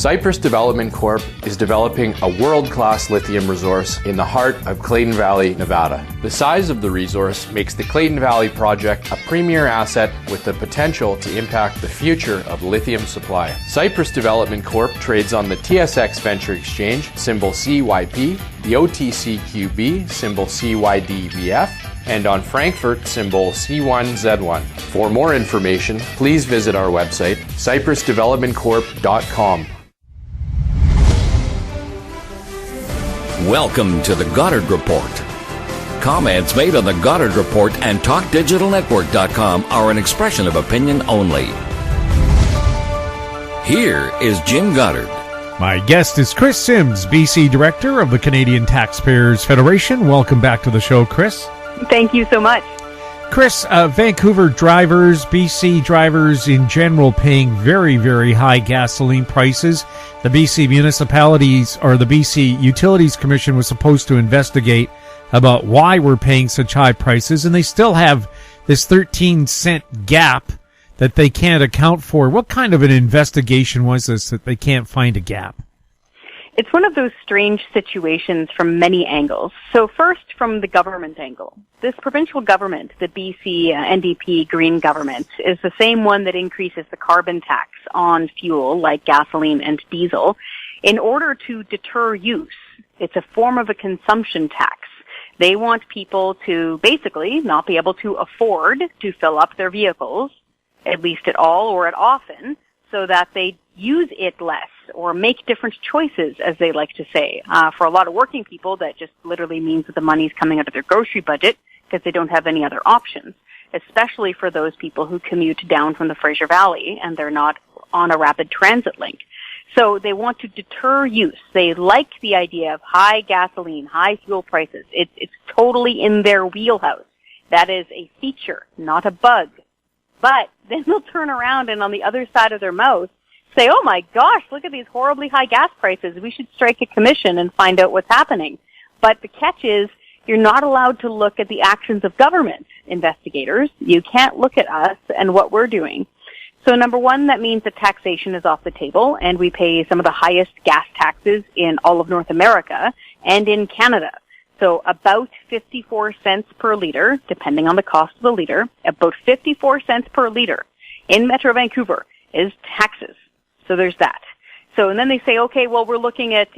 Cypress Development Corp. is developing a world-class lithium resource in the heart of Clayton Valley, Nevada. The size of the resource makes the Clayton Valley project a premier asset with the potential to impact the future of lithium supply. Cypress Development Corp. trades on the TSX Venture Exchange, symbol CYP, the OTCQB, symbol CYDVF, and on Frankfurt, symbol C1Z1. For more information, please visit our website, cypressdevelopmentcorp.com. Welcome to the Goddard Report. Comments made on the Goddard Report and TalkDigitalNetwork.com are an expression of opinion only. Here is Jim Goddard. My guest is Kris Sims, BC Director of the Canadian Taxpayers Federation. Welcome back to the show, Kris. Thank you so much. Kris, Vancouver drivers, BC drivers in general, paying very, very high gasoline prices. The BC municipalities or the BC Utilities Commission was supposed to investigate about why we're paying such high prices, and they still have this 13-cent gap that they can't account for. What kind of an investigation was this that they can't find a gap? It's one of those strange situations from many angles. So first, from the government angle. This provincial government, the BC NDP Green government, is the same one that increases the carbon tax on fuel like gasoline and diesel in order to deter use. It's a form of a consumption tax. They want people to basically not be able to afford to fill up their vehicles, at least at all or at often, so that they use it less or make different choices, as they like to say. For a lot of working people, that just literally means that the money's coming out of their grocery budget because they don't have any other options, especially for those people who commute down from the Fraser Valley and they're not on a rapid transit link. So they want to deter use. They like the idea of high gasoline, high fuel prices. It's totally in their wheelhouse. That is a feature, not a bug. But then they'll turn around and on the other side of their mouth say, oh my gosh, look at these horribly high gas prices. We should strike a commission and find out what's happening. But the catch is you're not allowed to look at the actions of government investigators. You can't look at us and what we're doing. So number one, that means that taxation is off the table and we pay some of the highest gas taxes in all of North America and in Canada. So about 54 cents per liter, depending on the cost of the liter, about 54 cents per liter in Metro Vancouver is taxes. So there's that. So, and then they say, okay, well, we're looking at,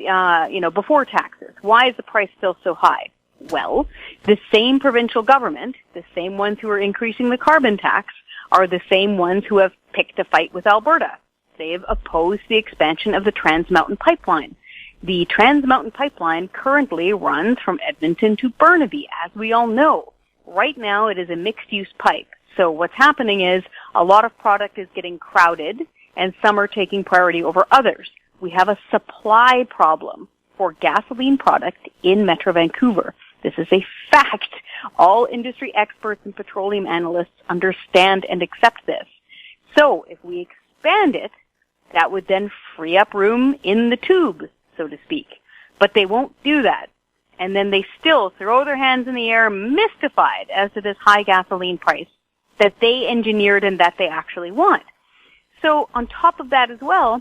before taxes. Why is the price still so high? Well, the same provincial government, the same ones who are increasing the carbon tax, are the same ones who have picked a fight with Alberta. They have opposed the expansion of the Trans Mountain Pipeline. The Trans Mountain Pipeline currently runs from Edmonton to Burnaby, as we all know. Right now, it is a mixed-use pipe. So what's happening is a lot of product is getting crowded, and some are taking priority over others. We have a supply problem for gasoline product in Metro Vancouver. This is a fact. All industry experts and petroleum analysts understand and accept this. So if we expand it, that would then free up room in the tube, so to speak. But they won't do that. And then they still throw their hands in the air, mystified as to this high gasoline price that they engineered and that they actually want. So on top of that as well,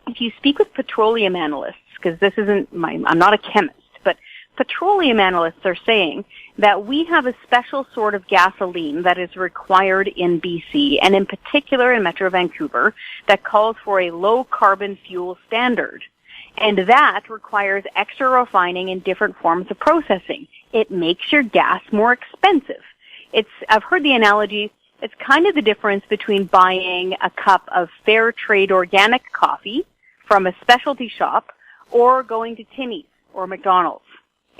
if you speak with petroleum analysts, because this isn't I'm not a chemist, but petroleum analysts are saying that we have a special sort of gasoline that is required in BC, and in particular in Metro Vancouver, that calls for a low carbon fuel standard. And that requires extra refining and different forms of processing. It makes your gas more expensive. I've heard the analogy, it's kind of the difference between buying a cup of fair trade organic coffee from a specialty shop or going to Tinney's or McDonald's.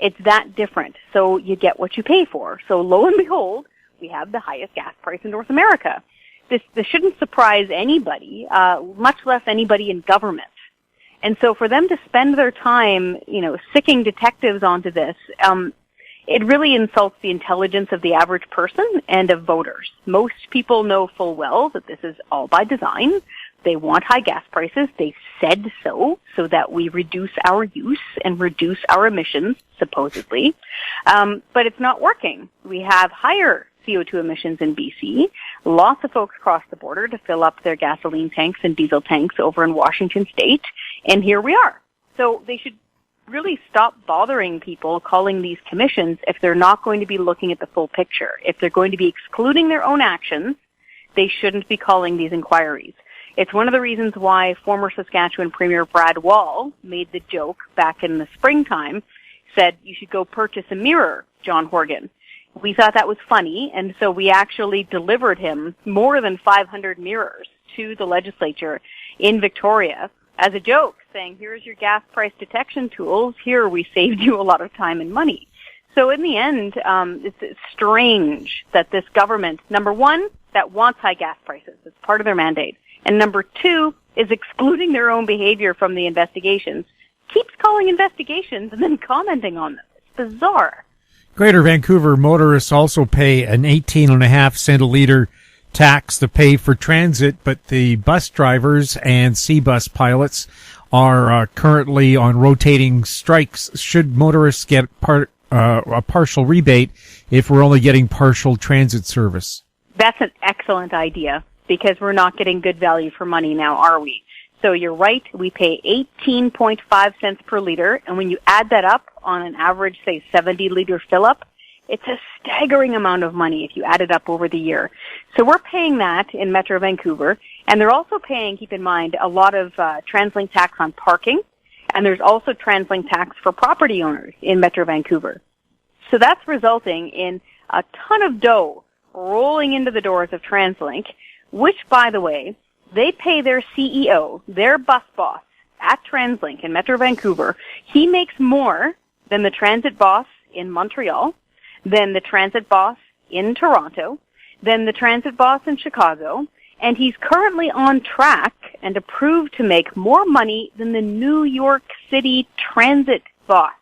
It's that different. So you get what you pay for. So lo and behold, we have the highest gas price in North America. This shouldn't surprise anybody, much less anybody in government. And so for them to spend their time, sicking detectives onto this, it really insults the intelligence of the average person and of voters. Most people know full well that this is all by design. They want high gas prices. They said so that we reduce our use and reduce our emissions, supposedly. But it's not working. We have higher CO2 emissions in BC. Lots of folks cross the border to fill up their gasoline tanks and diesel tanks over in Washington State, and here we are. So they should really stop bothering people calling these commissions if they're not going to be looking at the full picture. If they're going to be excluding their own actions, they shouldn't be calling these inquiries. It's one of the reasons why former Saskatchewan Premier Brad Wall made the joke back in the springtime, said, "You should go purchase a mirror, John Horgan." We thought that was funny, and so we actually delivered him more than 500 mirrors to the legislature in Victoria as a joke, saying, "Here's your gas price detection tools. Here, we saved you a lot of time and money." So in the end, it's strange that this government, number one, that wants high gas prices. It's part of their mandate. And number two, is excluding their own behavior from the investigations, keeps calling investigations and then commenting on them. It's bizarre. Greater Vancouver motorists also pay an 18.5 cent a litre tax to pay for transit, but the bus drivers and C-bus pilots are currently on rotating strikes. Should motorists get a partial rebate if we're only getting partial transit service? That's an excellent idea, because we're not getting good value for money now, are we? So you're right, we pay 18.5 cents per liter, and when you add that up on an average, say, 70-liter fill-up, it's a staggering amount of money if you add it up over the year. So we're paying that in Metro Vancouver, and they're also paying, keep in mind, a lot of TransLink tax on parking, and there's also TransLink tax for property owners in Metro Vancouver. So that's resulting in a ton of dough rolling into the doors of TransLink, which, by the way, they pay their CEO, their bus boss at TransLink in Metro Vancouver. He makes more than the transit boss in Montreal, than the transit boss in Toronto, than the transit boss in Chicago, and he's currently on track and approved to make more money than the New York City transit boss.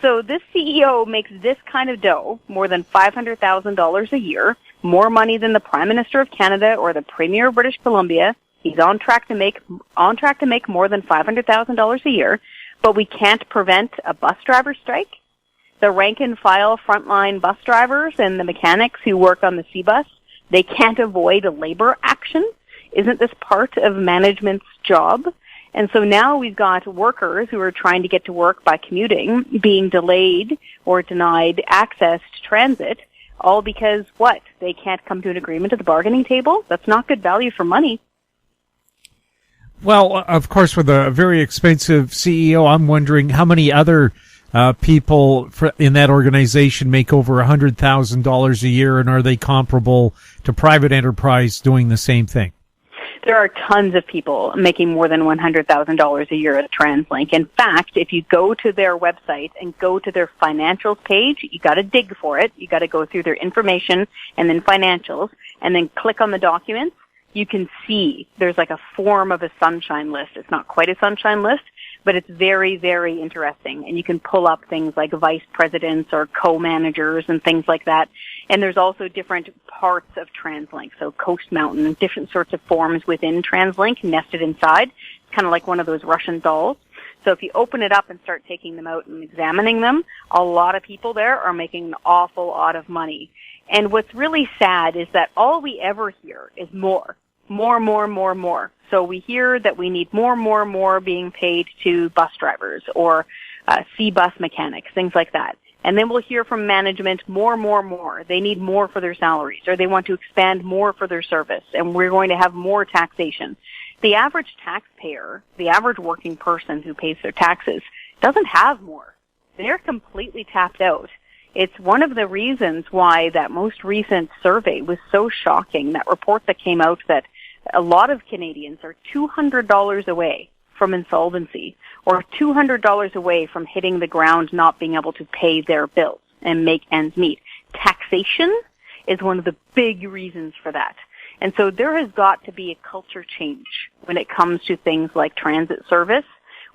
So this CEO makes this kind of dough, more than $500,000 a year, more money than the Prime Minister of Canada or the Premier of British Columbia. He's on track to make more than $500,000 a year, but we can't prevent a bus driver strike. The rank and file frontline bus drivers and the mechanics who work on the C-bus, they can't avoid a labor action. Isn't this part of management's job? And so now we've got workers who are trying to get to work by commuting being delayed or denied access to transit, all because what? They can't come to an agreement at the bargaining table? That's not good value for money. Well, of course, with a very expensive CEO, I'm wondering how many other people in that organization make over $100,000 a year, and are they comparable to private enterprise doing the same thing? There are tons of people making more than $100,000 a year at TransLink. In fact, if you go to their website and go to their financials page, you got to dig for it. You got to go through their information and then financials, and then click on the documents. You can see there's like a form of a sunshine list. It's not quite a sunshine list, but it's very, very interesting. And you can pull up things like vice presidents or co-managers and things like that. And there's also different parts of TransLink, so Coast Mountain, different sorts of forms within TransLink nested inside. It's kind of like one of those Russian dolls. So if you open it up and start taking them out and examining them, a lot of people there are making an awful lot of money. And what's really sad is that all we ever hear is more. So we hear that we need more being paid to bus drivers or C-bus mechanics, things like that. And then we'll hear from management more. They need more for their salaries, or they want to expand more for their service, and we're going to have more taxation. The average taxpayer, the average working person who pays their taxes, doesn't have more. They're completely tapped out. It's one of the reasons why that most recent survey was so shocking, that report that came out that a lot of Canadians are $200 away from insolvency, or $200 away from hitting the ground not being able to pay their bills and make ends meet. Taxation is one of the big reasons for that. And so there has got to be a culture change when it comes to things like transit service.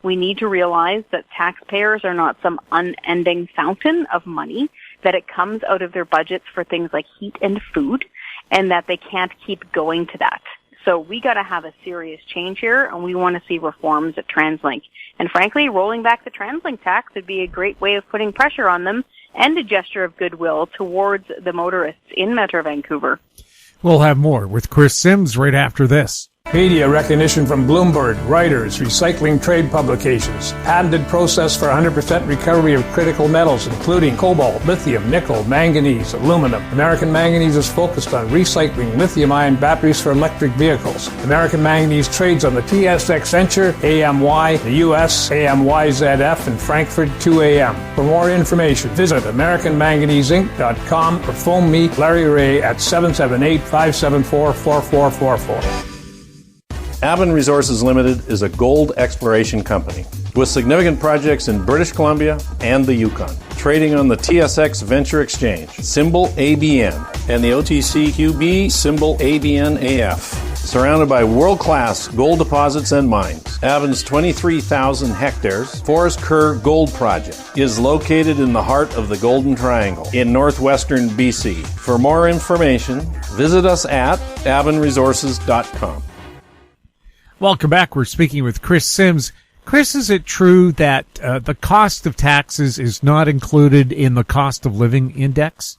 We need to realize that taxpayers are not some unending fountain of money, that it comes out of their budgets for things like heat and food, and that they can't keep going to that. So we got to have a serious change here, and we want to see reforms at TransLink. And frankly, rolling back the TransLink tax would be a great way of putting pressure on them and a gesture of goodwill towards the motorists in Metro Vancouver. We'll have more with Kris Sims right after this. Media recognition from Bloomberg, Reuters, recycling trade publications, patented process for 100% recovery of critical metals, including cobalt, lithium, nickel, manganese, aluminum. American Manganese is focused on recycling lithium-ion batteries for electric vehicles. American Manganese trades on the TSX Venture, AMY, the US, AMYZF, and Frankfurt 2AM. For more information, visit AmericanManganeseInc.com or phone me, Larry Ray, at 778-574-4444. Avon Resources Limited is a gold exploration company with significant projects in British Columbia and the Yukon, trading on the TSX Venture Exchange, symbol ABN, and the OTCQB, symbol ABNAF. Surrounded by world-class gold deposits and mines, Avon's 23,000 hectares Forest Kerr Gold Project is located in the heart of the Golden Triangle in northwestern BC. For more information, visit us at avonresources.com. Welcome back. We're speaking with Kris Sims. Kris, is it true that the cost of taxes is not included in the cost of living index?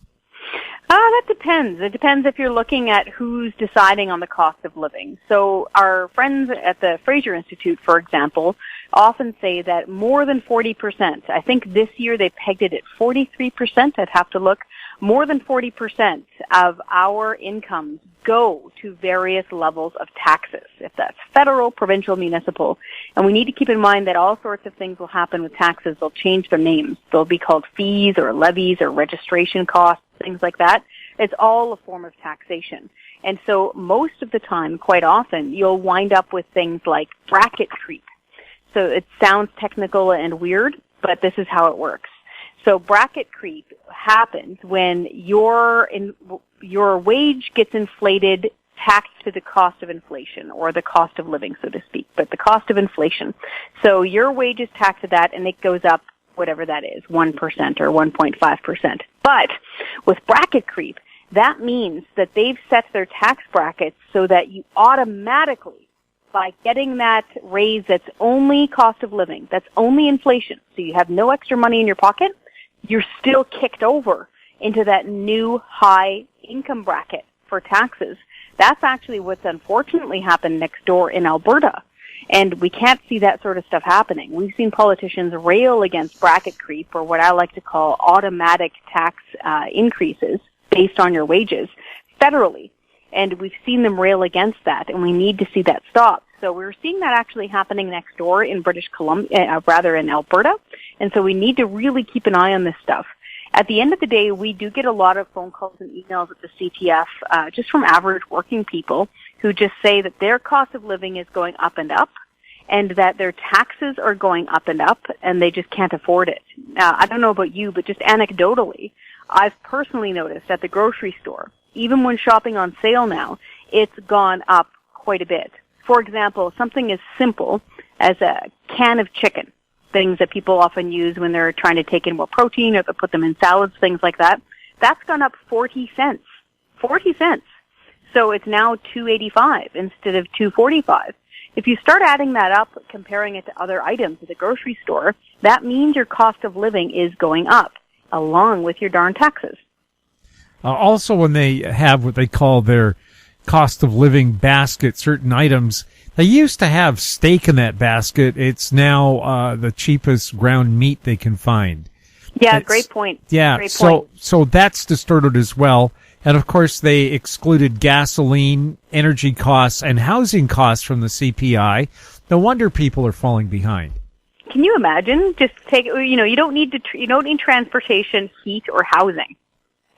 That depends. It depends if you're looking at who's deciding on the cost of living. So our friends at the Fraser Institute, for example, often say that more than 40%, I think this year they pegged it at 43%, I'd have to look, more than 40% of our incomes go to various levels of taxes, if that's federal, provincial, municipal. And we need to keep in mind that all sorts of things will happen with taxes. They'll change their names. They'll be called fees or levies or registration costs, things like that. It's all a form of taxation. And so most of the time, quite often, you'll wind up with things like bracket creep. So it sounds technical and weird, but this is how it works. So bracket creep happens when your wage gets inflated, taxed to the cost of inflation, or the cost of living, so to speak, but the cost of inflation. So your wage is taxed to that, and it goes up, whatever that is, 1% or 1.5%. But with bracket creep, that means that they've set their tax brackets so that you automatically, by getting that raise that's only cost of living, that's only inflation, so you have no extra money in your pocket, you're still kicked over into that new high income bracket for taxes. That's actually what's unfortunately happened next door in Alberta. And we can't see that sort of stuff happening. We've seen politicians rail against bracket creep, or what I like to call automatic tax increases based on your wages federally. And we've seen them rail against that, and we need to see that stop. So we're seeing that actually happening next door in British Columbia, rather in Alberta. And so we need to really keep an eye on this stuff. At the end of the day, we do get a lot of phone calls and emails at the CTF, just from average working people who just say that their cost of living is going up and up, and that their taxes are going up and up, and they just can't afford it. Now, I don't know about you, but just anecdotally, I've personally noticed at the grocery store, even when shopping on sale now, it's gone up quite a bit. For example, something as simple as a can of chicken, things that people often use when they're trying to take in more protein or to put them in salads, things like that, that's gone up 40 cents. 40 cents. So it's now $2.85 instead of $2.45. If you start adding that up, comparing it to other items at the grocery store, that means your cost of living is going up, along with your darn taxes. Also, when they have what they call their cost of living basket, certain items, they used to have steak in that basket. It's now the cheapest ground meat they can find. Yeah, great point. Yeah, great point. So that's distorted as well. And of course, they excluded gasoline, energy costs, and housing costs from the CPI. No wonder people are falling behind. Can you imagine? Just take, you don't need transportation, heat, or housing,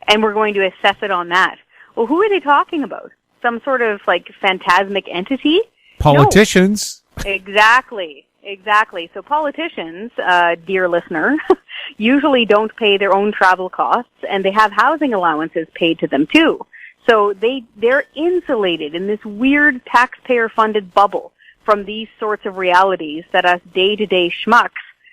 and we're going to assess it on that. Well, who are they talking about? Some sort of like phantasmic entity? Politicians. No. Exactly. So politicians, dear listener, usually don't pay their own travel costs, and they have housing allowances paid to them too. So they're insulated in this weird taxpayer-funded bubble from these sorts of realities that us day-to-day schmucks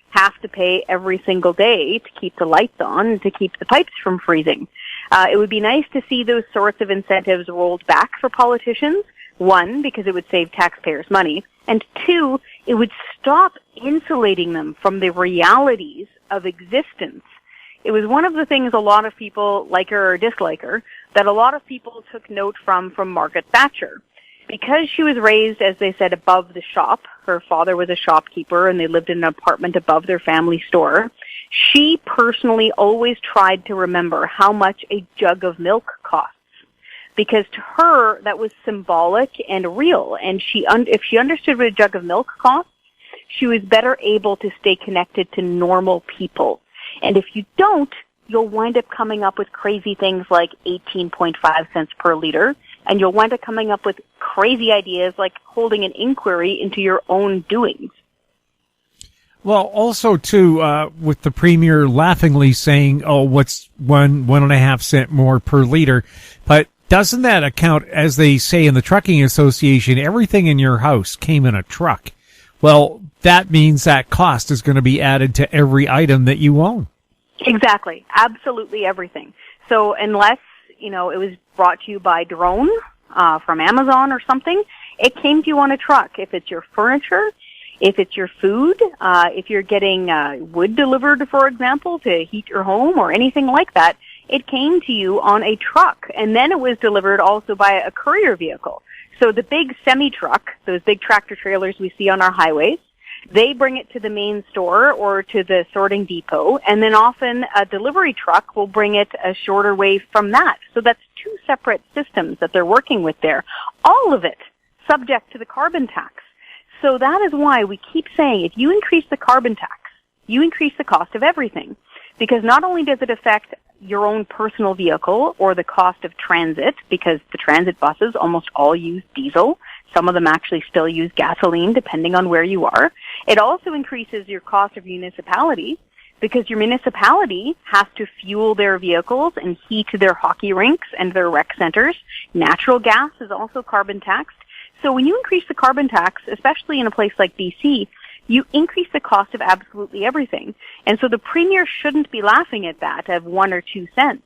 have to pay every single day to keep the lights on and to keep the pipes from freezing. It would be nice to see those sorts of incentives rolled back for politicians. One, because it would save taxpayers money, and two, it would stop insulating them from the realities of existence. It was one of the things a lot of people, like her or dislike her, that a lot of people took note from Margaret Thatcher. Because she was raised, as they said, above the shop, her father was a shopkeeper and they lived in an apartment above their family store, she personally always tried to remember how much a jug of milk costs. Because to her, that was symbolic and real. And if she understood what a jug of milk costs, she was better able to stay connected to normal people. And if you don't, you'll wind up coming up with crazy things like 18.5 cents per liter, and you'll wind up coming up with crazy ideas like holding an inquiry into your own doings. Well, also, too, with the Premier laughingly saying, oh, what's 1.5 cent more per liter? But doesn't that account, as they say in the Trucking Association, everything in your house came in a truck? Well, that means that cost is going to be added to every item that you own. Exactly. Absolutely everything. So unless, it was brought to you by drone from Amazon or something, it came to you on a truck. If it's your furniture, if it's your food, if you're getting wood delivered, for example, to heat your home or anything like that, it came to you on a truck. And then it was delivered also by a courier vehicle. So the big semi-truck, those big tractor trailers we see on our highways, they bring it to the main store or to the sorting depot, and then often a delivery truck will bring it a shorter way from that. So that's two separate systems that they're working with there. All of it subject to the carbon tax. So that is why we keep saying if you increase the carbon tax, you increase the cost of everything. Because not only does it affect your own personal vehicle or the cost of transit, because the transit buses almost all use diesel. Some of them actually still use gasoline, depending on where you are. It also increases your cost of municipality, because your municipality has to fuel their vehicles and heat their hockey rinks and their rec centers. Natural gas is also carbon taxed. So when you increase the carbon tax, especially in a place like BC, you increase the cost of absolutely everything. And so the Premier shouldn't be laughing at that of 1 or 2 cents.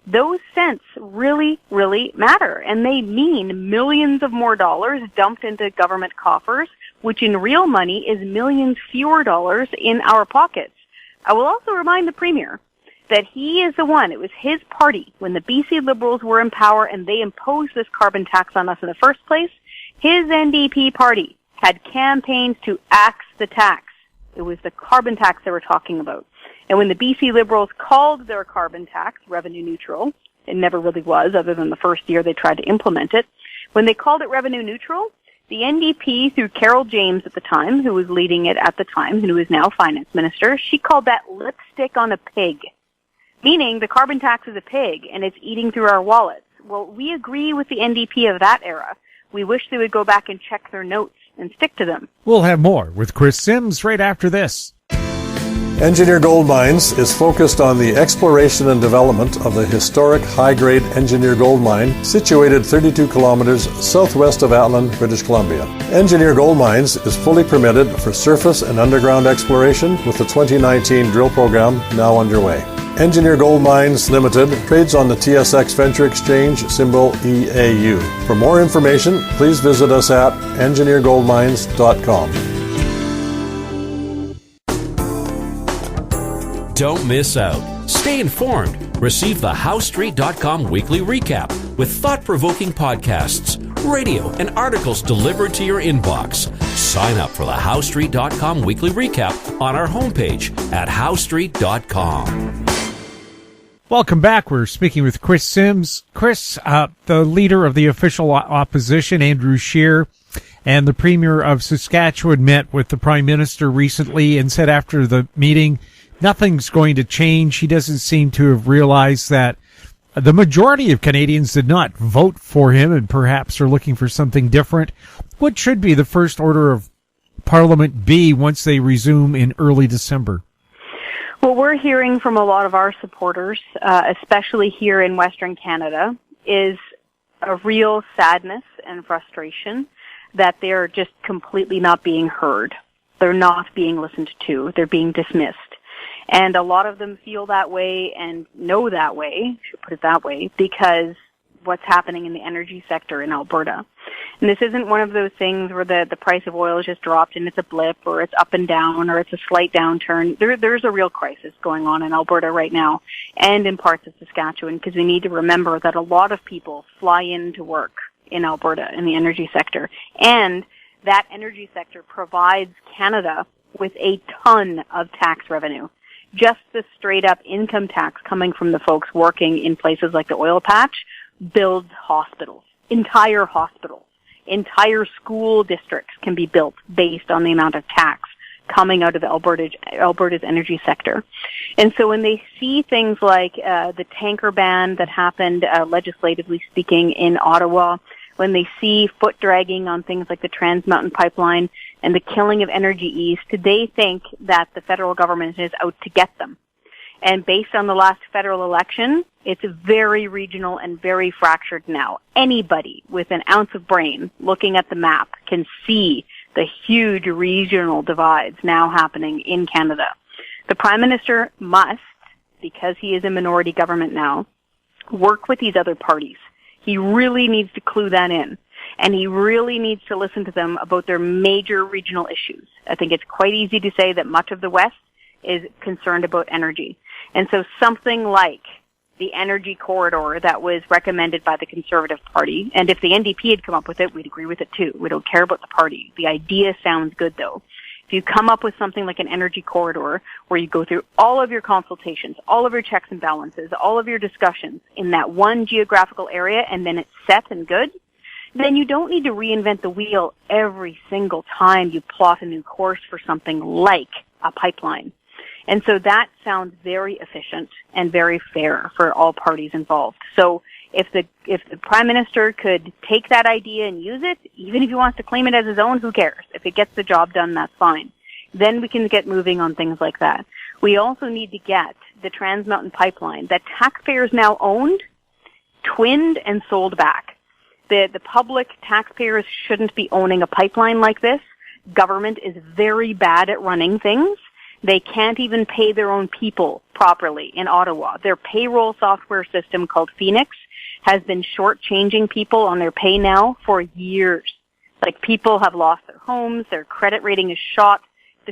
Those cents really, really matter, and they mean millions of more dollars dumped into government coffers, which in real money is millions fewer dollars in our pockets. I will also remind the Premier that he is the one, it was his party, when the BC Liberals were in power and they imposed this carbon tax on us in the first place, his NDP party had campaigns to axe the tax. It was the carbon tax they were talking about. And when the BC Liberals called their carbon tax revenue neutral, it never really was, other than the first year they tried to implement it. When they called it revenue neutral, the NDP, through Carol James at the time, who was leading it at the time, and who is now finance minister, she called that lipstick on a pig, meaning the carbon tax is a pig and it's eating through our wallets. Well, we agree with the NDP of that era. We wish they would go back and check their notes and stick to them. We'll have more with Kris Sims right after this. Engineer Gold Mines is focused on the exploration and development of the historic high-grade Engineer Gold Mine situated 32 kilometers southwest of Atlin, British Columbia. Engineer Gold Mines is fully permitted for surface and underground exploration with the 2019 drill program now underway. Engineer Gold Mines Limited trades on the TSX Venture Exchange, symbol EAU. For more information, please visit us at engineergoldmines.com. Don't miss out. Stay informed. Receive the HowStreet.com weekly recap with thought-provoking podcasts, radio, and articles delivered to your inbox. Sign up for the HowStreet.com weekly recap on our homepage at HowStreet.com. Welcome back. We're speaking with Kris Sims. Kris, the leader of the official opposition, Andrew Scheer, and the Premier of Saskatchewan met with the Prime Minister recently and said after the meeting, nothing's going to change. He doesn't seem to have realized that the majority of Canadians did not vote for him and perhaps are looking for something different. What should be the first order of Parliament be once they resume in early December? What we're hearing from a lot of our supporters, especially here in Western Canada, is a real sadness and frustration that they're just completely not being heard. They're not being listened to. They're being dismissed. And a lot of them feel that way and know that way, should put it that way, because what's happening in the energy sector in Alberta. And this isn't one of those things where the price of oil is just dropped and it's a blip, or it's up and down, or it's a slight downturn. There's a real crisis going on in Alberta right now and in parts of Saskatchewan, because we need to remember that a lot of people fly in to work in Alberta in the energy sector. And that energy sector provides Canada with a ton of tax revenue. Just the straight up income tax coming from the folks working in places like the oil patch builds hospitals, entire school districts can be built based on the amount of tax coming out of Alberta's energy sector. And so when they see things like the tanker ban that happened, legislatively speaking, in Ottawa, when they see foot dragging on things like the Trans Mountain Pipeline and the killing of Energy East, they think that the federal government is out to get them. And based on the last federal election, it's very regional and very fractured now. Anybody with an ounce of brain looking at the map can see the huge regional divides now happening in Canada. The Prime Minister must, because he is a minority government now, work with these other parties. He really needs to clue that in. And he really needs to listen to them about their major regional issues. I think it's quite easy to say that much of the West is concerned about energy. And so something like the energy corridor that was recommended by the Conservative Party, and if the NDP had come up with it, we'd agree with it too. We don't care about the party. The idea sounds good though. If you come up with something like an energy corridor where you go through all of your consultations, all of your checks and balances, all of your discussions in that one geographical area, and then it's set and good, then you don't need to reinvent the wheel every single time you plot a new course for something like a pipeline. And so that sounds very efficient and very fair for all parties involved. So if the Prime Minister could take that idea and use it, even if he wants to claim it as his own, who cares? If it gets the job done, that's fine. Then we can get moving on things like that. We also need to get the Trans Mountain Pipeline that taxpayers now owned, twinned, and sold back. The public taxpayers shouldn't be owning a pipeline like this. Government is very bad at running things. They can't even pay their own people properly in Ottawa. Their payroll software system called Phoenix has been shortchanging people on their pay now for years. Like, people have lost their homes, their credit rating is shot.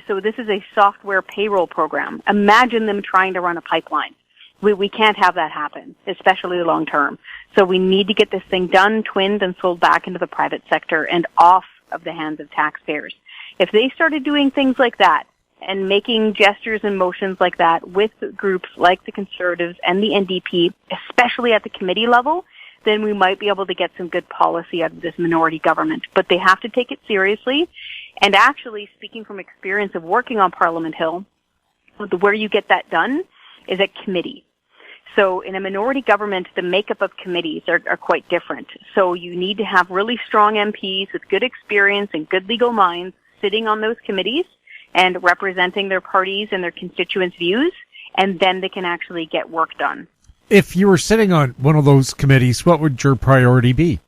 So this is a software payroll program. Imagine them trying to run a pipeline. We can't have that happen, especially long term. So we need to get this thing done, twinned, and sold back into the private sector and off of the hands of taxpayers. If they started doing things like that, and making gestures and motions like that with groups like the Conservatives and the NDP, especially at the committee level, then we might be able to get some good policy out of this minority government. But they have to take it seriously. And actually, speaking from experience of working on Parliament Hill, where you get that done is at committee. So in a minority government, the makeup of committees are quite different. So you need to have really strong MPs with good experience and good legal minds sitting on those committees and representing their parties and their constituents' views, and then they can actually get work done. If you were sitting on one of those committees, what would your priority be?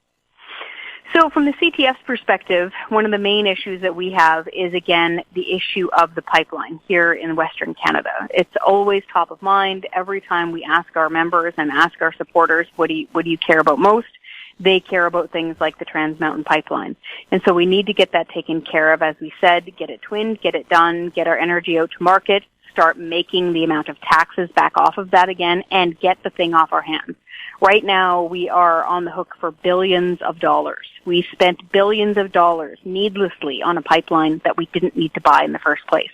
So from the CTF's perspective, one of the main issues that we have is, again, the issue of the pipeline here in Western Canada. It's always top of mind. Every time we ask our members and ask our supporters, what do you care about most? They care about things like the Trans Mountain Pipeline. And so we need to get that taken care of, as we said, get it twinned, get it done, get our energy out to market, start making the amount of taxes back off of that again, and get the thing off our hands. Right now, we are on the hook for billions of dollars. We spent billions of dollars needlessly on a pipeline that we didn't need to buy in the first place.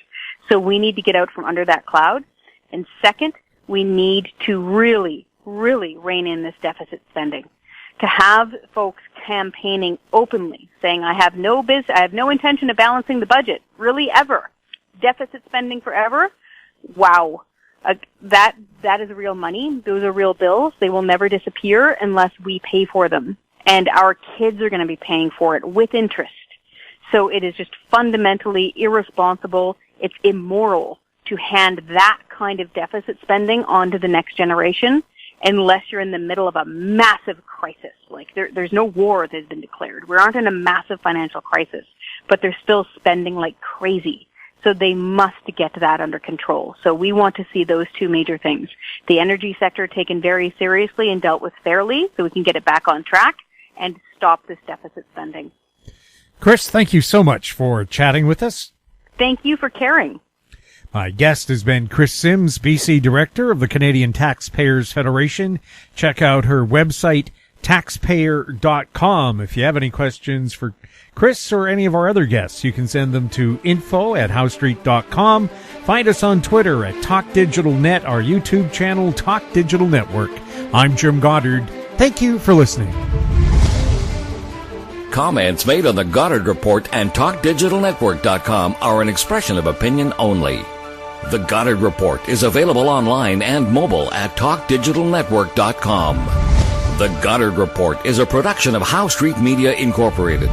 So we need to get out from under that cloud. And second, we need to really, really rein in this deficit spending. To have folks campaigning openly, saying, I have no intention of balancing the budget, really, ever. Deficit spending forever? Wow. That is real money. Those are real bills. They will never disappear unless we pay for them. And our kids are going to be paying for it with interest. So it is just fundamentally irresponsible. It's immoral to hand that kind of deficit spending on to the next generation, unless you're in the middle of a massive crisis. Like, there's no war that has been declared. We aren't in a massive financial crisis, but they're still spending like crazy. So they must get that under control. So we want to see those two major things. The energy sector taken very seriously and dealt with fairly so we can get it back on track. and stop this deficit spending. Kris, thank you so much for chatting with us. Thank you for caring. My guest has been Kris Sims, BC Director of the Canadian Taxpayers Federation. Check out her website, taxpayer.com. If you have any questions for Kris or any of our other guests, you can send them to info@howstreet.com. Find us on Twitter at TalkDigitalNet, our YouTube channel, Talk Digital Network. I'm Jim Goddard. Thank you for listening. Comments made on the Goddard Report and TalkDigitalNetwork.com are an expression of opinion only. The Goddard Report is available online and mobile at TalkDigitalNetwork.com. The Goddard Report is a production of How Street Media Incorporated.